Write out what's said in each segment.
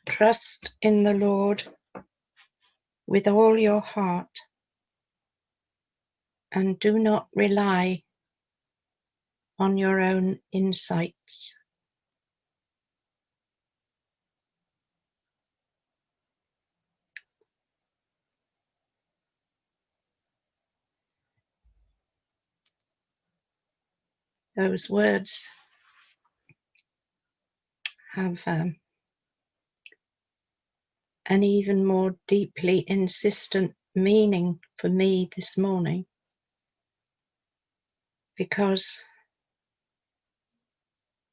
Trust in the Lord with all your heart and do not rely on your own insights. Those words have an even more deeply insistent meaning for me this morning, because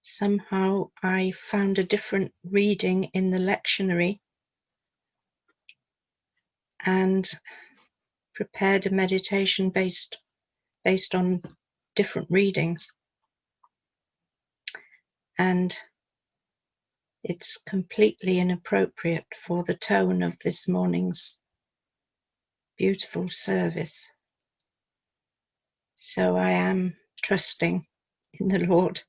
somehow I found a different reading in the lectionary and prepared a meditation based on different readings, and it's completely inappropriate for the tone of this morning's beautiful service. So I am trusting in the Lord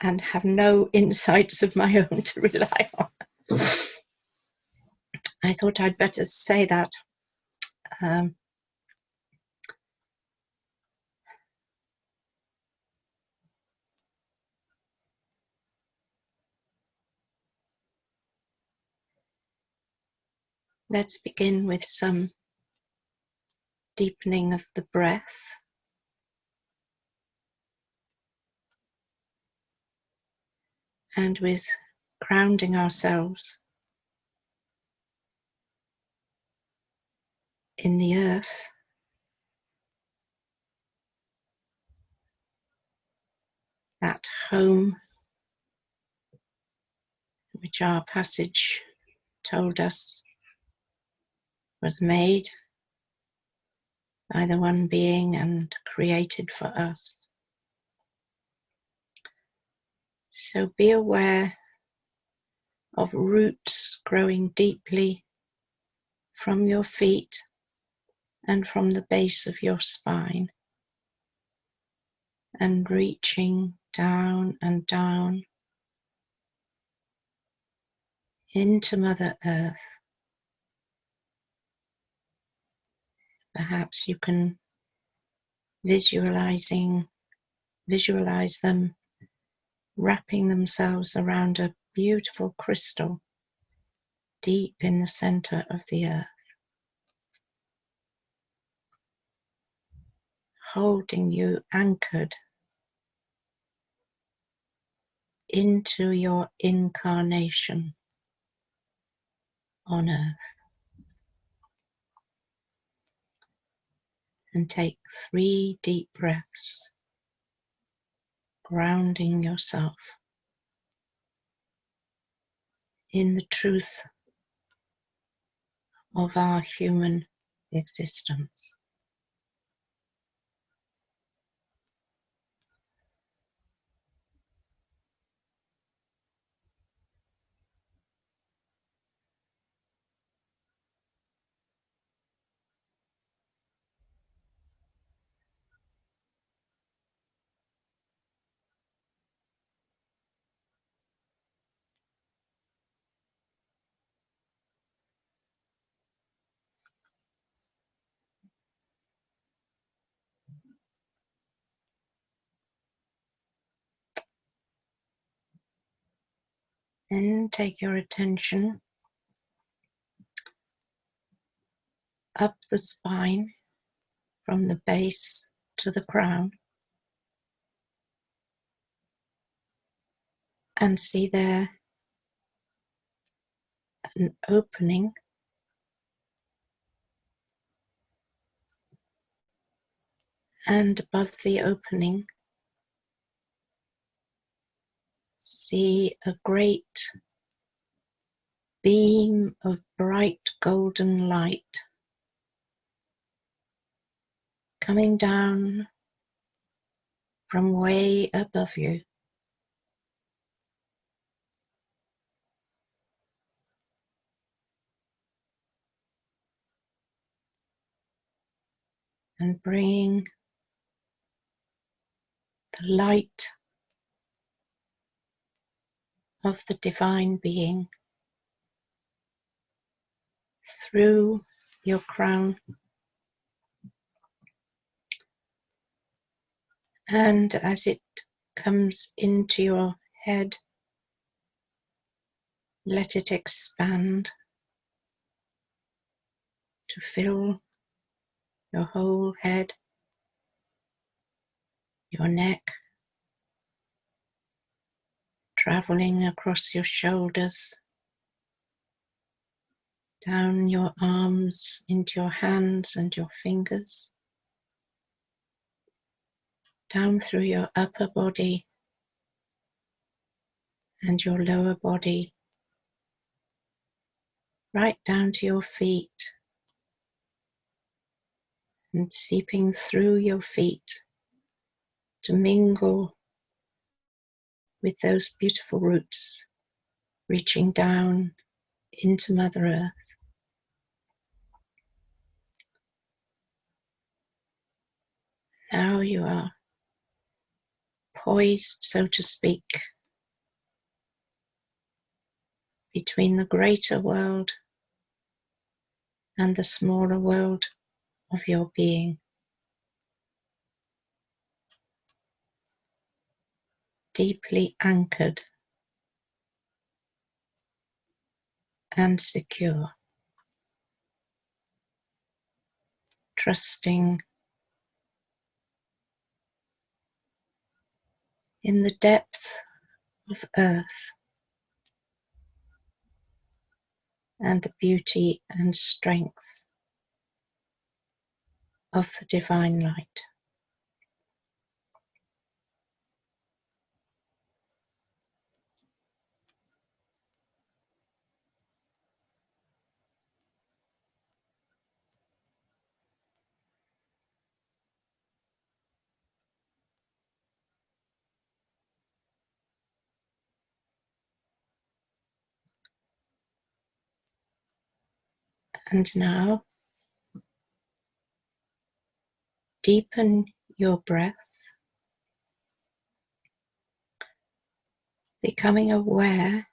and have no insights of my own to rely on. I thought I'd better say that. Let's begin with some deepening of the breath. And with grounding ourselves in the earth, that home which our passage told us was made by the one being and created for us. So be aware of roots growing deeply from your feet and from the base of your spine, and reaching down and down into Mother Earth. Perhaps you can visualize them wrapping themselves around a beautiful crystal deep in the center of the earth, holding you anchored into your incarnation on earth. And take 3 deep breaths, grounding yourself in the truth of our human existence. Then take your attention up the spine from the base to the crown, and see there an opening, and above the opening see a great beam of bright golden light coming down from way above you. And bringing the light of the divine being through your crown, and as it comes into your head, let it expand to fill your whole head, your neck, traveling across your shoulders, down your arms into your hands and your fingers, down through your upper body and your lower body, right down to your feet, and seeping through your feet to mingle with those beautiful roots, reaching down into Mother Earth. Now you are poised, so to speak, between the greater world and the smaller world of your being, deeply anchored and secure, trusting in the depth of earth and the beauty and strength of the divine light. And now deepen your breath, becoming aware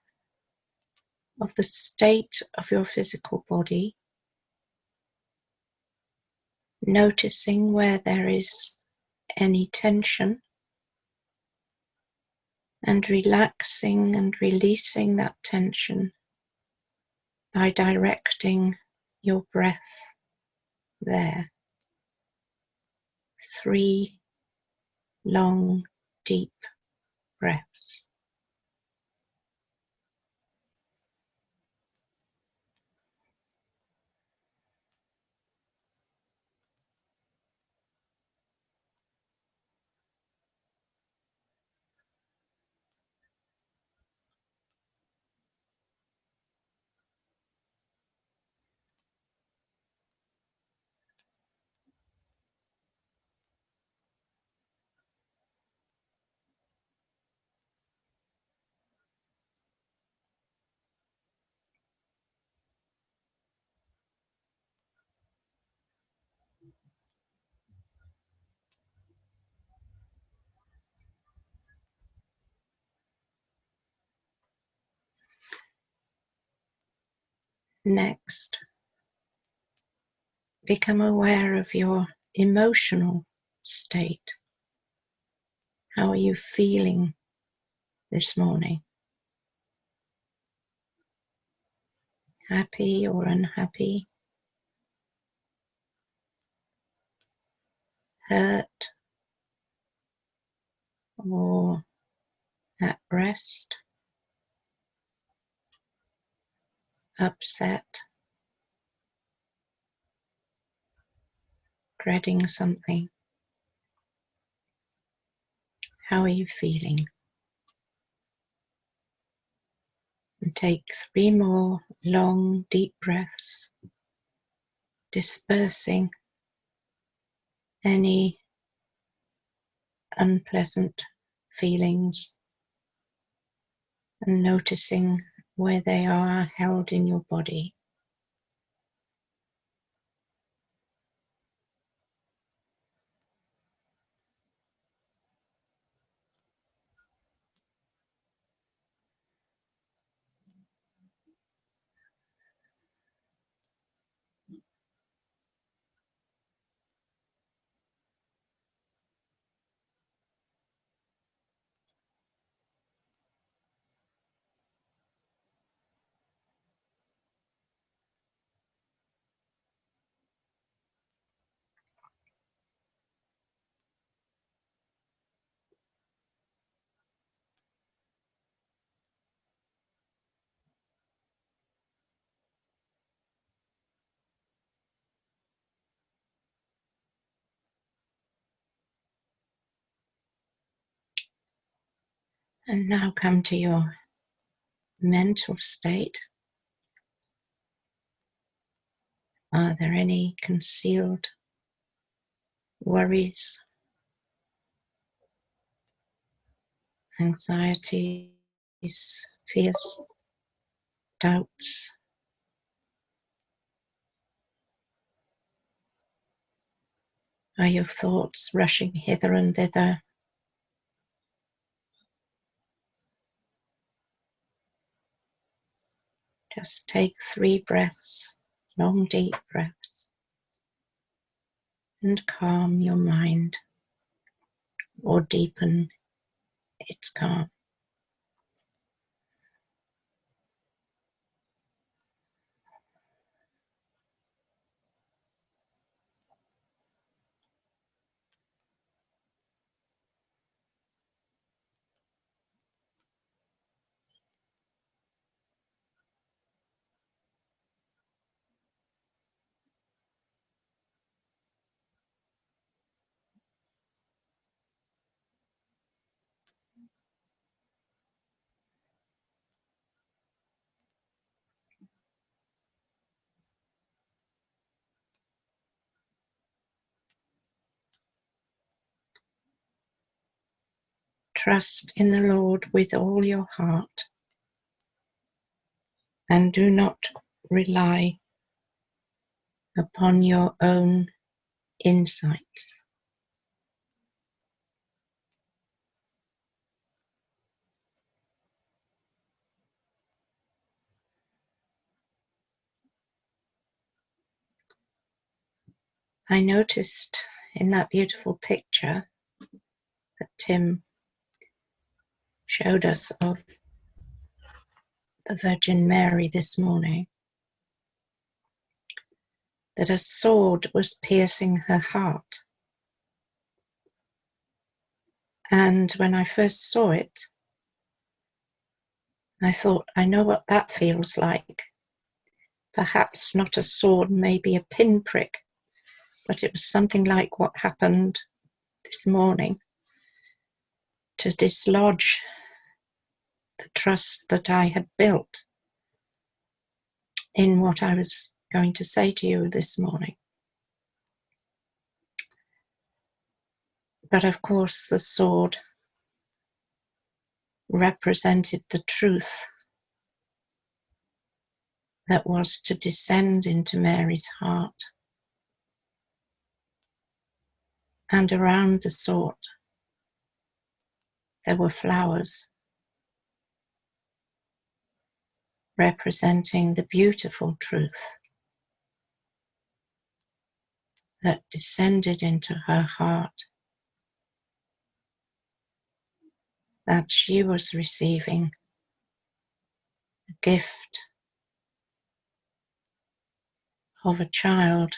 of the state of your physical body, noticing where there is any tension, and relaxing and releasing that tension by directing your breath there. 3 long, deep breaths. Next, become aware of your emotional state. How are you feeling this morning? Happy or unhappy? Hurt or at rest? Upset? Dreading something? How are you feeling? And take 3 more long, deep breaths, dispersing any unpleasant feelings and noticing where they are held in your body. And now come to your mental state. Are there any concealed worries, anxieties, fears, doubts? Are your thoughts rushing hither and thither? Just take 3 breaths, long deep breaths, and calm your mind or deepen its calm. Trust in the Lord with all your heart and do not rely upon your own insights. I noticed in that beautiful picture that Tim showed us of the Virgin Mary this morning that a sword was piercing her heart. And when I first saw it, I thought, I know what that feels like. Perhaps not a sword, maybe a pinprick, but it was something like what happened this morning to dislodge the trust that I had built in what I was going to say to you this morning. But of course, the sword represented the truth that was to descend into Mary's heart. And around the sword, there were flowers representing the beautiful truth that descended into her heart, that she was receiving the gift of a child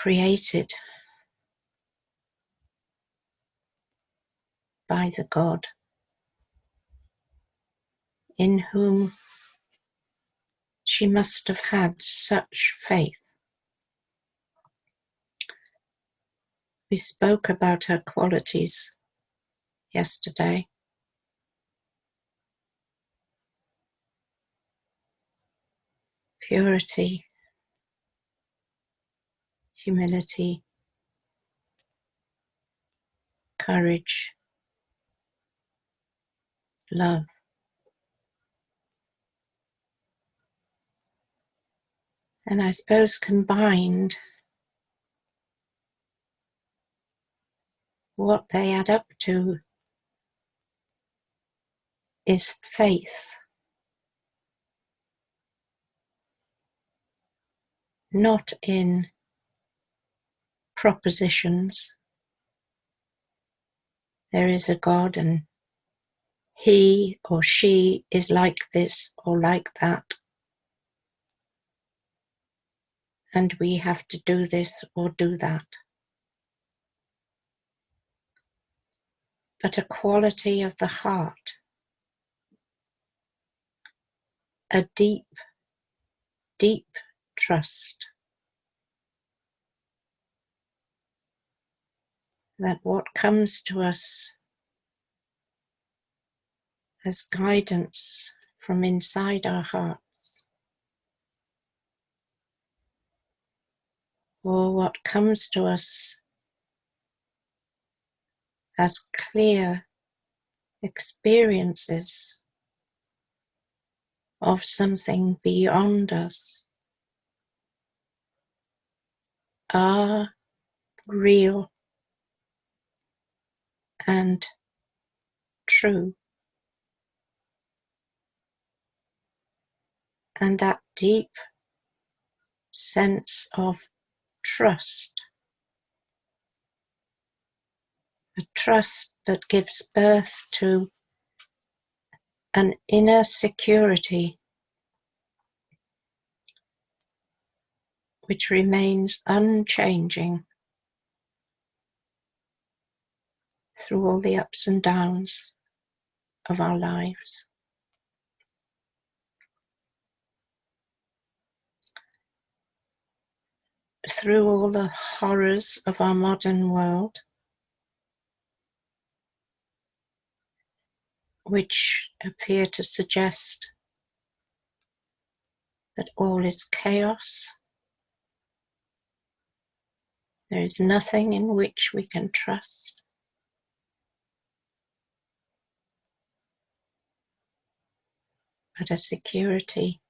created by the God in whom she must have had such faith. We spoke about her qualities yesterday. Purity, humility, courage, love. And I suppose combined, what they add up to is faith, not in propositions. There is a God and he or she is like this or like that, and we have to do this or do that. But a quality of the heart, a deep, deep trust that what comes to us as guidance from inside our hearts, or what comes to us as clear experiences of something beyond us, are real and true. And that deep sense of trust, a trust that gives birth to an inner security which remains unchanging through all the ups and downs of our lives. Through all the horrors of our modern world, which appear to suggest that all is chaos, there is nothing in which we can trust, but a security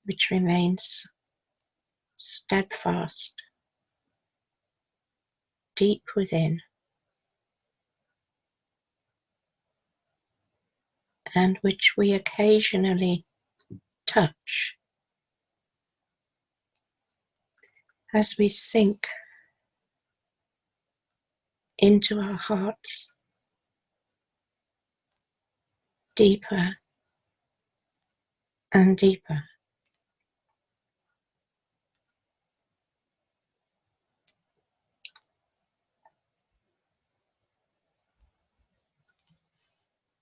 which remains steadfast, deep within, and which we occasionally touch as we sink into our hearts deeper and deeper.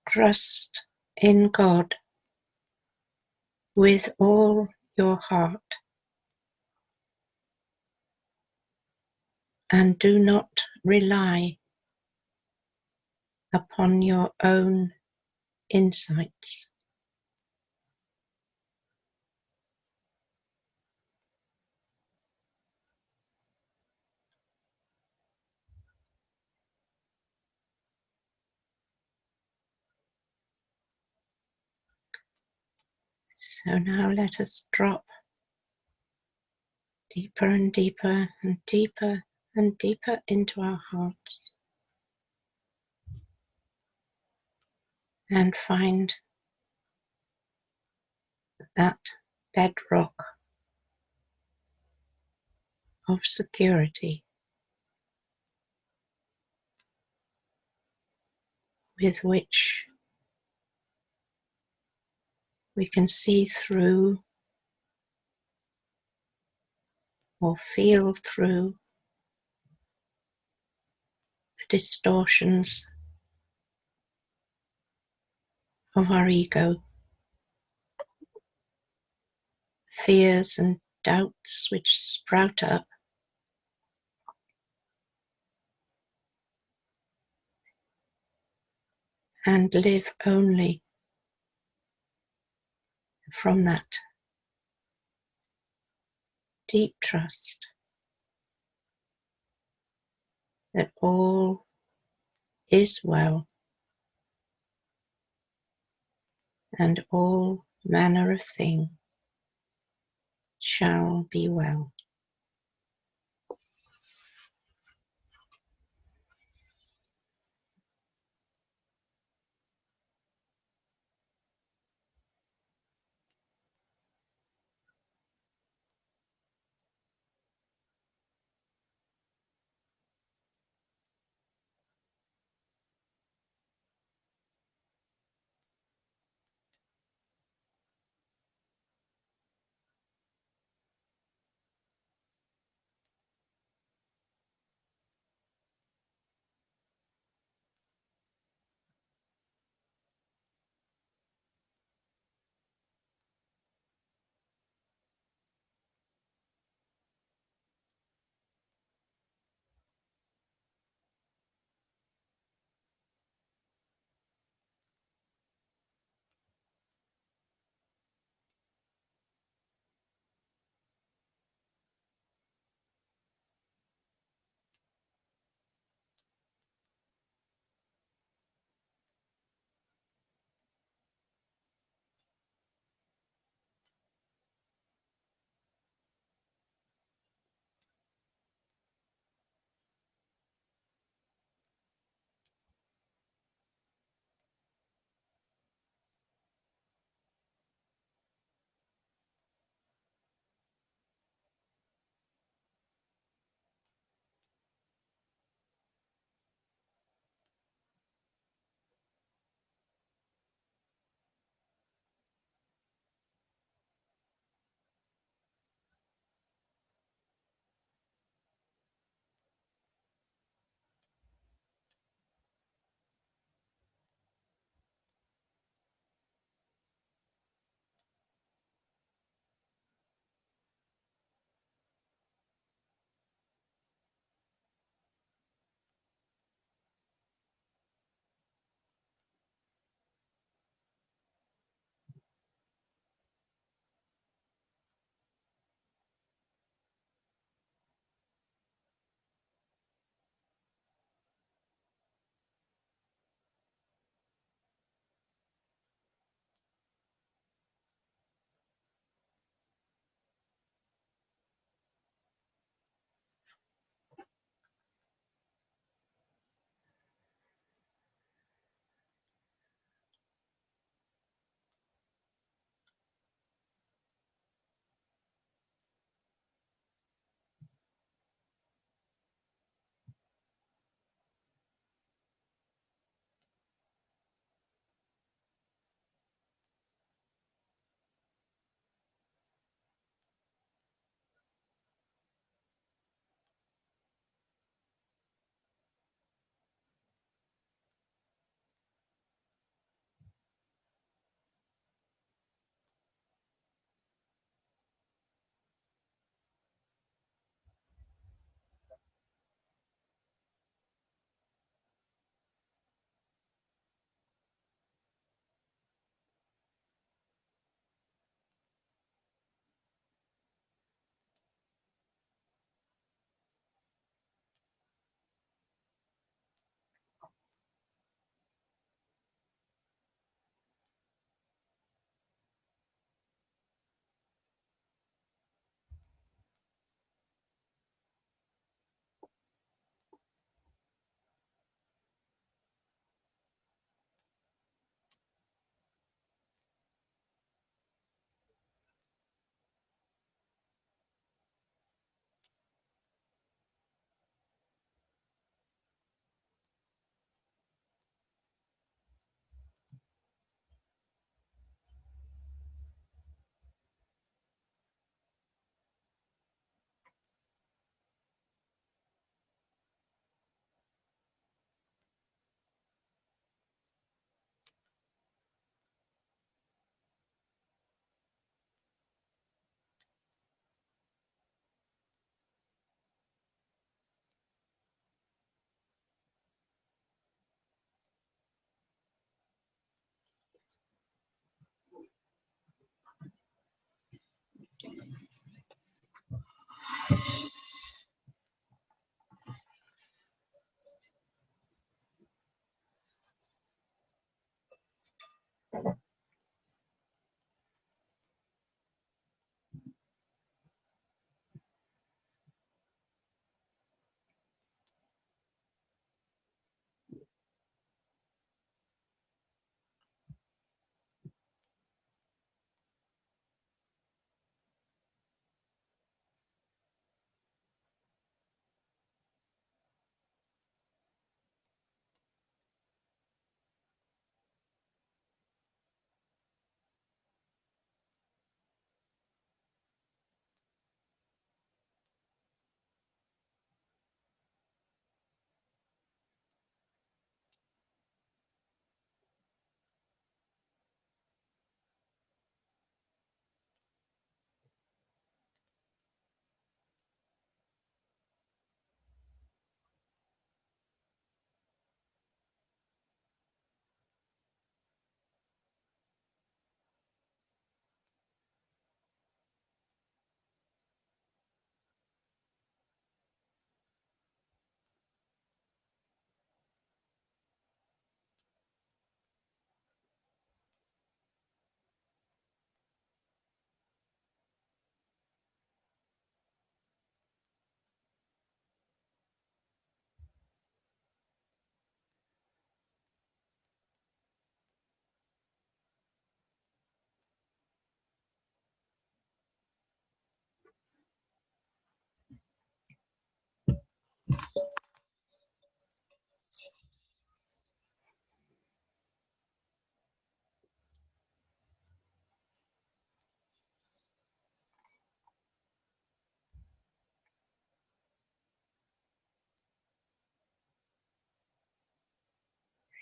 Trust in God with all your heart, and do not rely upon your own insights. So now let us drop deeper and deeper and deeper and deeper into our hearts, and find that bedrock of security with which we can see through or feel through the distortions of our ego, fears and doubts which sprout up, and live only from that deep trust that all is well and all manner of thing shall be well.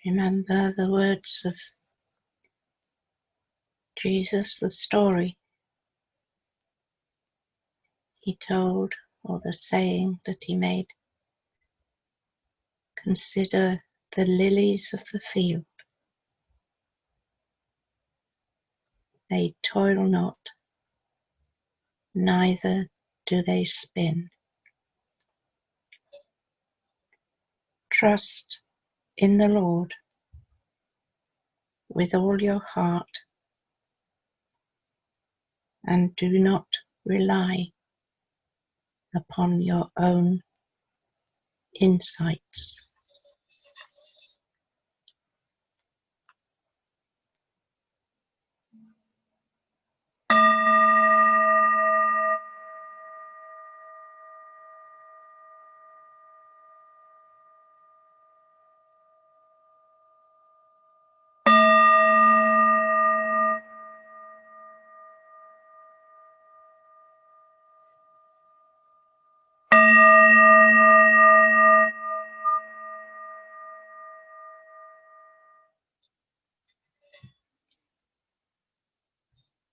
Remember the words of Jesus, the story he told, or the saying that he made. Consider the lilies of the field. They toil not, neither do they spin. Trust in the Lord with all your heart, and do not rely upon your own insights.